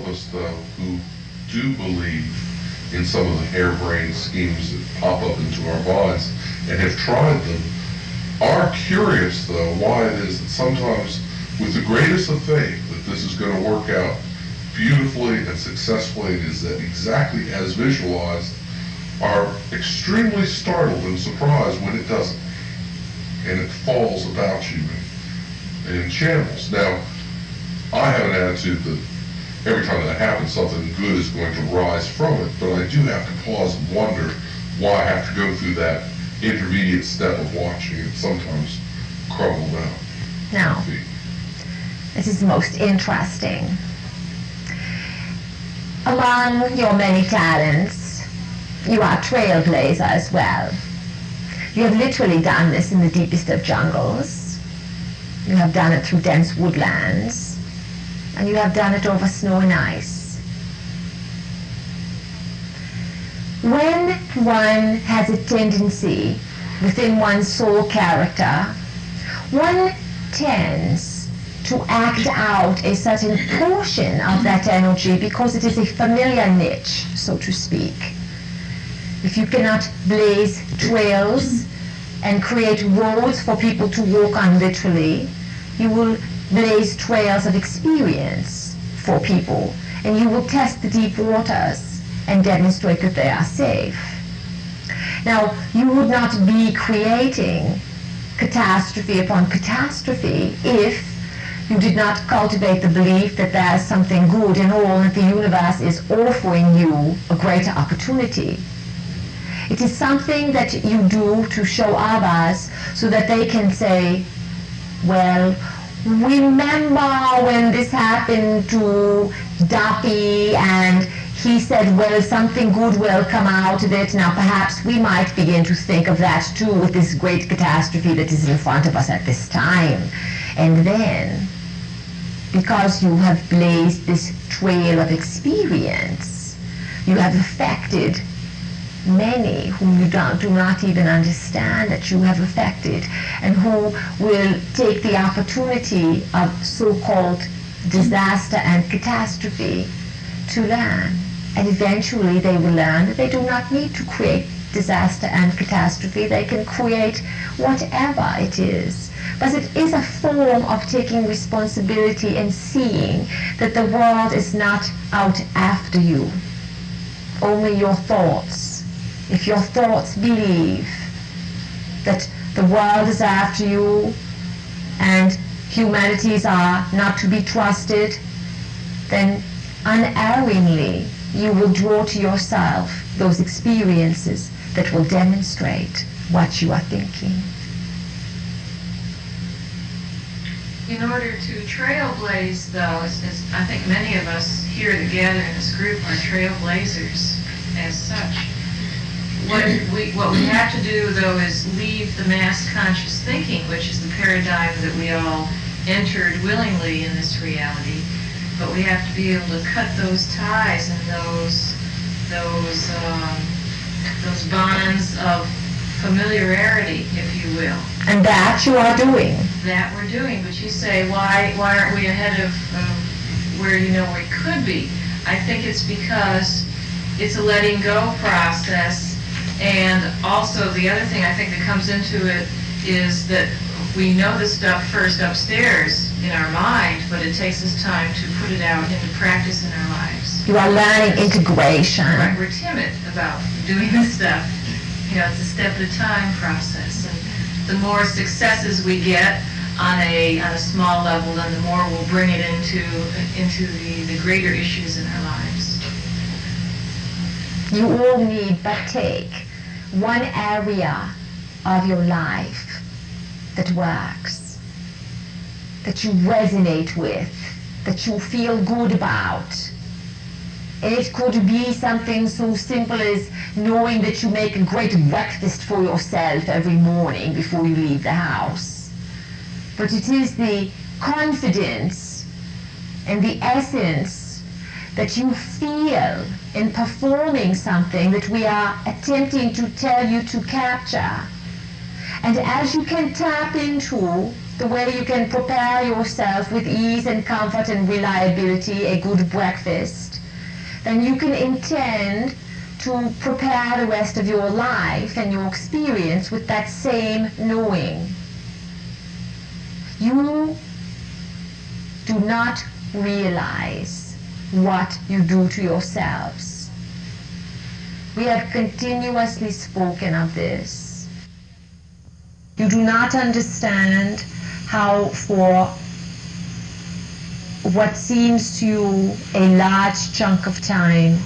of us, though, who do believe in some of the harebrained schemes that pop up into our minds and have tried them, are curious, though, why it is that sometimes, with the greatest of faith, that this is going to work out beautifully and successfully, and is that exactly as visualized, are extremely startled and surprised when it doesn't, and it falls about you in shambles. Now, I have an attitude that every time that happens, something good is going to rise from it, but I do have to pause and wonder why I have to go through that intermediate step of watching it sometimes crumble down. Now, this is most interesting. Among your many talents, you are trailblazer as well. You have literally done this in the deepest of jungles. You have done it through dense woodlands. And you have done it over snow and ice. When one has a tendency within one's soul character, one tends to act out a certain portion of that energy because it is a familiar niche, so to speak. If you cannot blaze trails and create roads for people to walk on literally, you will blaze trails of experience for people, and you will test the deep waters and demonstrate that they are safe. Now, you would not be creating catastrophe upon catastrophe if you did not cultivate the belief that there is something good in all, and that the universe is offering you a greater opportunity. It is something that you do to show others so that they can say, well, remember when this happened to Duffy and he said, well, something good will come out of it. Now perhaps we might begin to think of that too with this great catastrophe that is in front of us at this time. And then, because you have blazed this trail of experience, you have affected many whom you do not even understand that you have affected, and who will take the opportunity of so-called disaster and catastrophe to learn. And eventually they will learn that they do not need to create disaster and catastrophe. They can create whatever it is. But it is a form of taking responsibility and seeing that the world is not out after you, only your thoughts. If your thoughts believe that the world is after you and humanities are not to be trusted, then unerringly you will draw to yourself those experiences that will demonstrate what you are thinking. In order to trailblaze, though, as I think many of us here together in this group are trailblazers as such. What we have to do, though, is leave the mass conscious thinking, which is the paradigm that we all entered willingly in this reality. But we have to be able to cut those ties and those bonds of familiarity, if you will. And that you are doing. That we're doing. But you say, why aren't we ahead of where we could be? I think it's because it's a letting go process. And also the other thing I think that comes into it is that we know the stuff first upstairs in our mind, but it takes us time to put it out into practice in our lives. You are learning integration. Right, we're timid about doing this stuff. It's a step-at-a-time process. And the more successes we get on a small level, then the more we'll bring it into the greater issues in our lives. You all need but take one area of your life that works, that you resonate with, that you feel good about. And it could be something so simple as knowing that you make a great breakfast for yourself every morning before you leave the house. But it is the confidence and the essence that you feel in performing something that we are attempting to tell you to capture. And as you can tap into the way you can prepare yourself with ease and comfort and reliability a good breakfast, then you can intend to prepare the rest of your life and your experience with that same knowing. You do not realize what you do to yourselves. We have continuously spoken of this. You do not understand how for what seems to you a large chunk of time,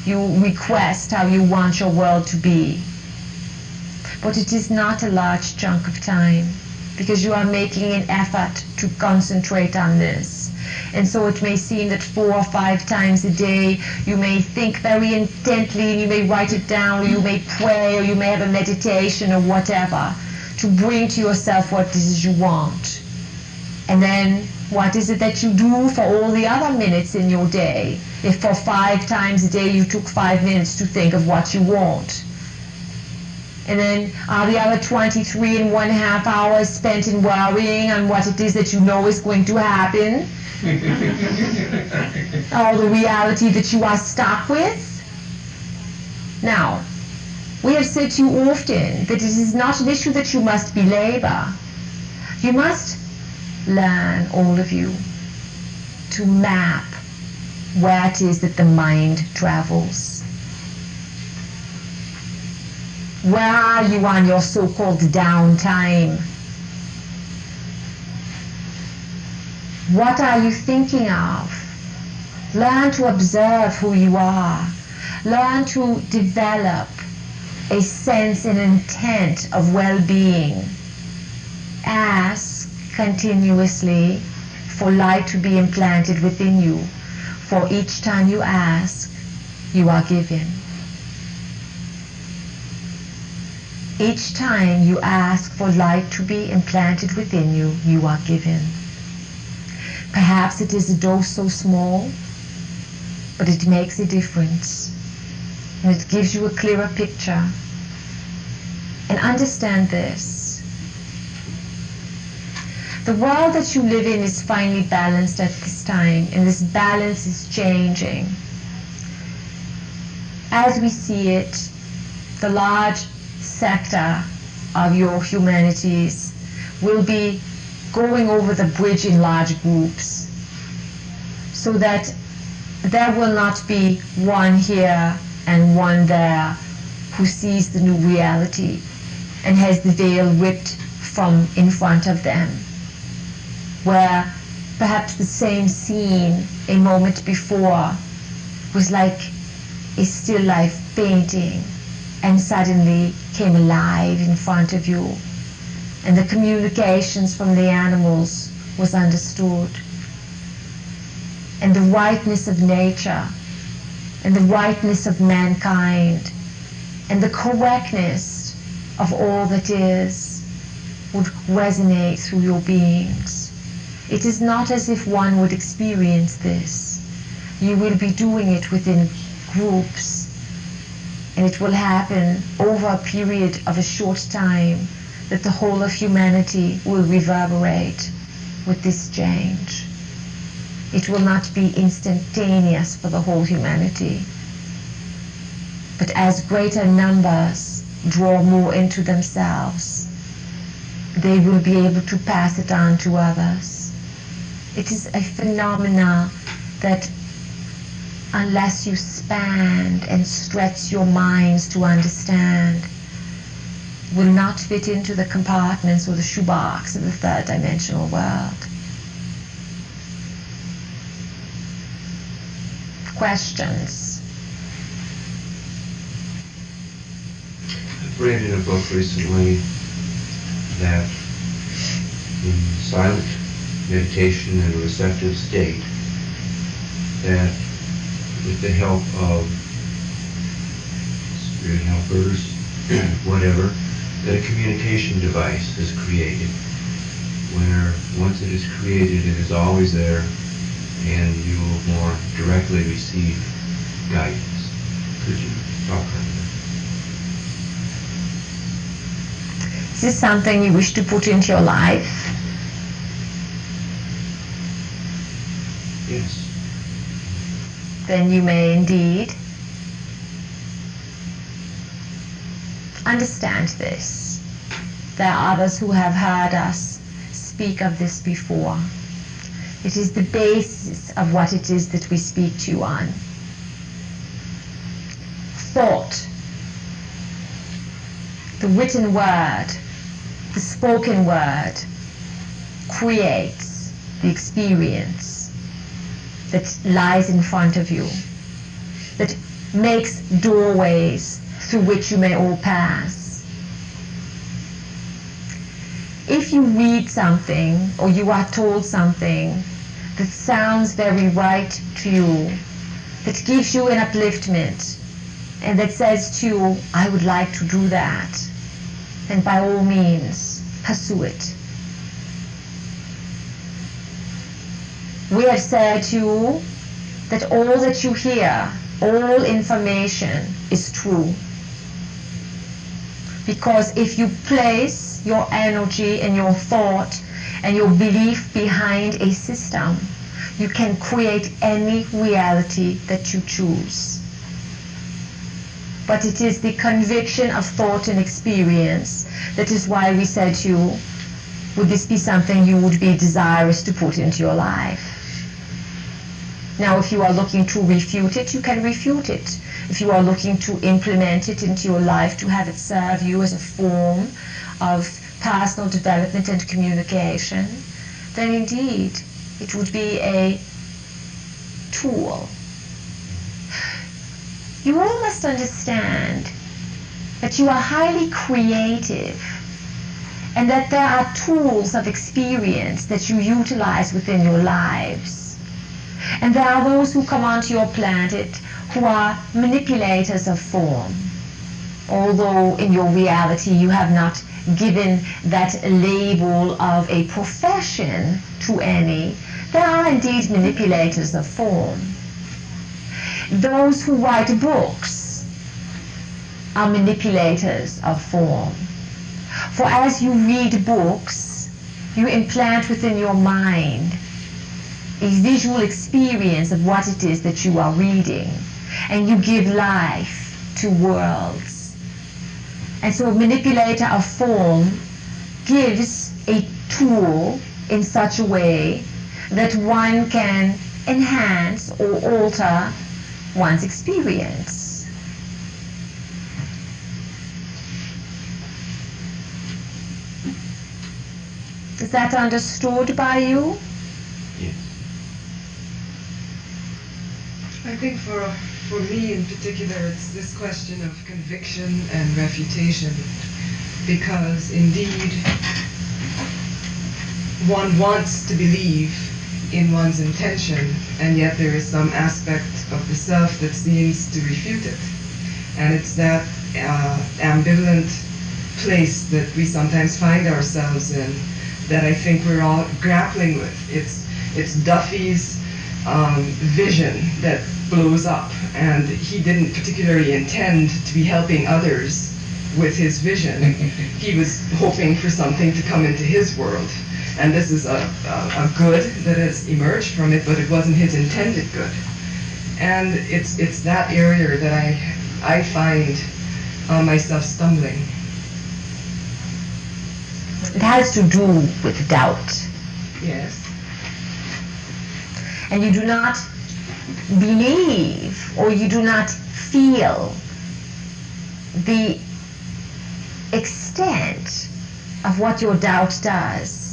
you request how you want your world to be. But it is not a large chunk of time, because you are making an effort to concentrate on this. And so it may seem that 4 or 5 times a day you may think very intently, and you may write it down, or you may pray, or you may have a meditation or whatever, to bring to yourself what it is you want. And then what is it that you do for all the other minutes in your day? If for 5 times a day you took 5 minutes to think of what you want. And then are the other 23.5 hours spent in worrying on what it is that you know is going to happen? Or the reality that you are stuck with? Now, we have said to you often that it is not an issue that you must belabor. You must learn, all of you, to map where it is that the mind travels. Where are you on your so-called downtime? What are you thinking of? Learn to observe who you are. Learn to develop a sense and intent of well-being. Ask continuously for light to be implanted within you. For each time you ask, you are given. Each time you ask for light to be implanted within you, you are given. Perhaps it is a dose so small, but it makes a difference. And it gives you a clearer picture. And understand this. The world that you live in is finely balanced at this time, and this balance is changing. As we see it, the large sector of your humanities will be going over the bridge in large groups, so that there will not be one here and one there who sees the new reality and has the veil ripped from in front of them, where perhaps the same scene a moment before was like a still life painting and suddenly came alive in front of you, and the communications from the animals was understood, and the rightness of nature and the rightness of mankind and the correctness of all that is would resonate through your beings. It is not as if one would experience this. You will be doing it within groups, and it will happen over a period of a short time, that the whole of humanity will reverberate with this change. It will not be instantaneous for the whole humanity, but as greater numbers draw more into themselves, they will be able to pass it on to others. It is a phenomenon that, unless you span and stretch your minds to understand, will not fit into the compartments or the shoebox of the third dimensional world. Questions? I've read in a book recently that in silent meditation in a receptive state, that with the help of spirit helpers, whatever, that a communication device is created, where once it is created, it is always there, and you will more directly receive guidance. Could you talk on that? Is this something you wish to put into your life? then you may indeed understand this. There are others who have heard us speak of this before. It is the basis of what it is that we speak to you on. Thought, the written word, the spoken word, creates the experience that lies in front of you, that makes doorways through which you may all pass. If you read something or you are told something that sounds very right to you, that gives you an upliftment, and that says to you, I would like to do that, then by all means, pursue it. We have said to you that all that you hear, all information is true. Because if you place your energy and your thought and your belief behind a system, you can create any reality that you choose. But it is the conviction of thought and experience that is why we said to you, would this be something you would be desirous to put into your life? Now, if you are looking to refute it, you can refute it. If you are looking to implement it into your life, to have it serve you as a form of personal development and communication, then indeed it would be a tool. You all must understand that you are highly creative and that there are tools of experience that you utilize within your lives. And there are those who come onto your planet who are manipulators of form. Although in your reality you have not given that label of a profession to any, there are indeed manipulators of form. Those who write books are manipulators of form. For as you read books, you implant within your mind a visual experience of what it is that you are reading, and you give life to worlds. And so a manipulator of form gives a tool in such a way that one can enhance or alter one's experience. Is that understood by you? Yes. I think for me in particular, it's this question of conviction and refutation, because indeed one wants to believe in one's intention, and yet there is some aspect of the self that seems to refute it. And it's that ambivalent place that we sometimes find ourselves in that I think we're all grappling with. It's Duffy's vision that blows up, and he didn't particularly intend to be helping others with his vision. He was hoping for something to come into his world. And this is a good that has emerged from it, but it wasn't his intended good. And it's that area that I find myself stumbling. It has to do with doubt. Yes. And you do not believe or you do not feel the extent of what your doubt does.